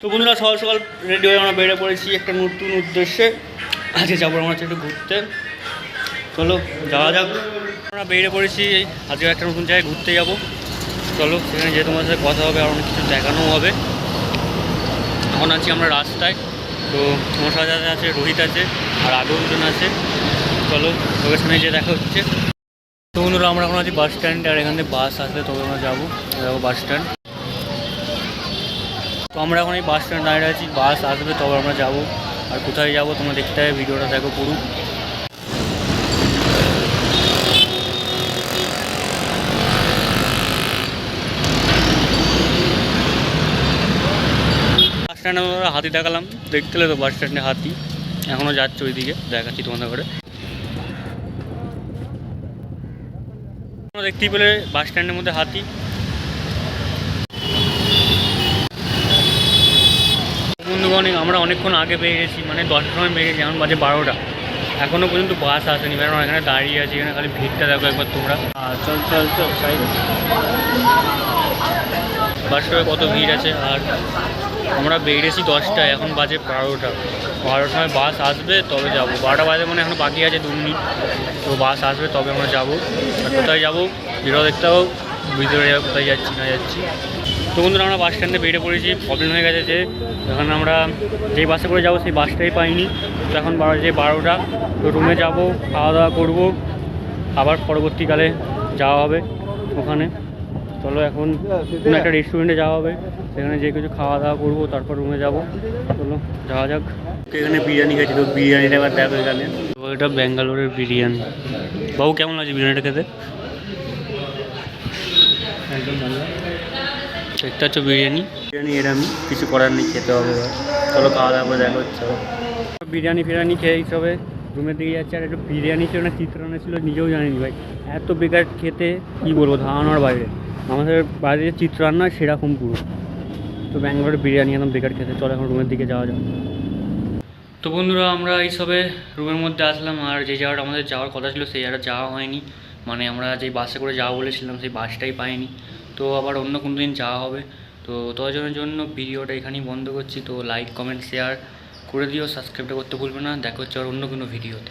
তো বন্ধুরা সকাল সকাল রেডি হয়ে আমরা বেরিয়ে পড়েছি একটা নতুন উদ্দেশ্যে। আজকে যাবো আমরা একটু ঘুরতে, চলো যাওয়া যাক। আমরা বেরিয়ে পড়েছি আজকে একটা নতুন জায়গায় ঘুরতে যাব। চলো সেখানে যেয়ে তোমার সাথে কথা হবে আর অনেক কিছু দেখানো হবে। এখন আছি আমরা রাস্তায়, তো আমার সাথে আছে রোহিত আছে আর আগেও দুজন আছে। চলো লোকেশনে যেয়ে দেখা হচ্ছে। তো বন্ধুরা আমরা এখন আছি বাস স্ট্যান্ডে, আর এখান থেকে বাস আসলে তবে আমরা যাবো বাস স্ট্যান্ড। তো আমরা এখন এই বাস স্ট্যান্ড দাঁড়িয়ে আছি, বাস আসবে তবে আমরা যাব। আর কোথায় যাব তোমরা দেখতে হবে, ভিডিওটা দেখো পুরো। বাস স্ট্যান্ডে আমরা হাতি দেখালাম, দেখতে তো বাস স্ট্যান্ডে হাতি এখনও যাচ্ছে ওইদিকে, দেখাচ্ছি তোমাদের করে। দেখতেই পেলে বাস স্ট্যান্ডের মধ্যে হাতি। বন্ধুগণ আমরা অনেকক্ষণ আগে বেরিয়েছি, মানে 10টার সময় বেরিয়েছি, এখন বাজে 12টা, এখনও পর্যন্ত বাস আসেনি। মানে এখানে দাঁড়িয়ে আছি, এখানে খালি ভিড়টা দেখো একবার তোমরা। চল চল চল সাইড, বাসটায় কত ভিড় আছে। আর আমরা বেরিয়েছি 10টায়, এখন বাজে 12টা। 12টার সময় বাস আসবে তবে যাবো। 12টা বাজে মানে এখন বাকি আছে 2 মিনিট, তো বাস আসবে তবে আমরা যাবো। আর কোথায় যাবো ভিডিও দেখতে হবে, ভিতরে যাবো কোথায় যাচ্ছি না যাচ্ছি। তো বন্ধুরা আমরা বাস স্ট্যান্ডে বেরিয়ে পড়েছি। প্রবলেম হয়ে গেছে যে এখন আমরা যেই বাসে করে যাবো সেই বাসটাই পাইনি। তো এখন বাজে 12টা, তো রুমে যাবো, খাওয়া দাওয়া করবো, আবার পরবর্তীকালে যাওয়া হবে ওখানে। চলো এখন কোনো একটা রেস্টুরেন্টে যাওয়া হবে, সেখানে যে কিছু খাওয়া দাওয়া করবো, তারপর রুমে যাবো। চলো যাওয়া যাক। এখানে বিরিয়ানি খেয়েছি, তো বিরিয়ানিটা এবার দেখো এখানে। তো এটা ব্যাঙ্গালোরের বিরিয়ানি। বাবু কেমন লাগছে বিরিয়ানিটা খেতে? একদম ভালো। দেখতে পাচ্ছ বিরিয়ানি এরকমই, কিছু করার নেই, খেতে হবে। চলো খাওয়া দাওয়া করে দেখা হচ্ছে। বিরিয়ানি ফিরিয়ানি খেয়ে হিসাবে রুমের দিকে যাচ্ছে। আর একটু বিরিয়ানি ছিল না চিত্রান্ন ছিল, নিজেও জানিনি ভাই, এত বেকার খেতে কী বলবো, ধারণার বাইরে। আমাদের বাইরে যে চিত্রান্ন সেরকম পুরো। তো ব্যাঙ্গালোরের বিরিয়ানি একদম বেকার খেতে। চলো এখন রুমের দিকে যাওয়া যাক। তো বন্ধুরা আমরা এইসবে রুমের মধ্যে আসলাম, আর যে জায়গাটা আমাদের যাওয়ার কথা ছিল সেই জায়গাটা যাওয়া হয়নি। মানে আমরা যেই বাসে করে যাওয়া বলেছিলাম সেই বাসটাই পাইনি। তো আবার অন্য কোনো দিন যাওয়া হবে। তো ততজনের জন্য ভিডিওটা এখানেই বন্ধ করছি। তো লাইক কমেন্ট শেয়ার করে দিও, সাবস্ক্রাইবটা করতে ভুলবে না। দেখা হচ্ছে আর অন্য কোনো ভিডিওতে।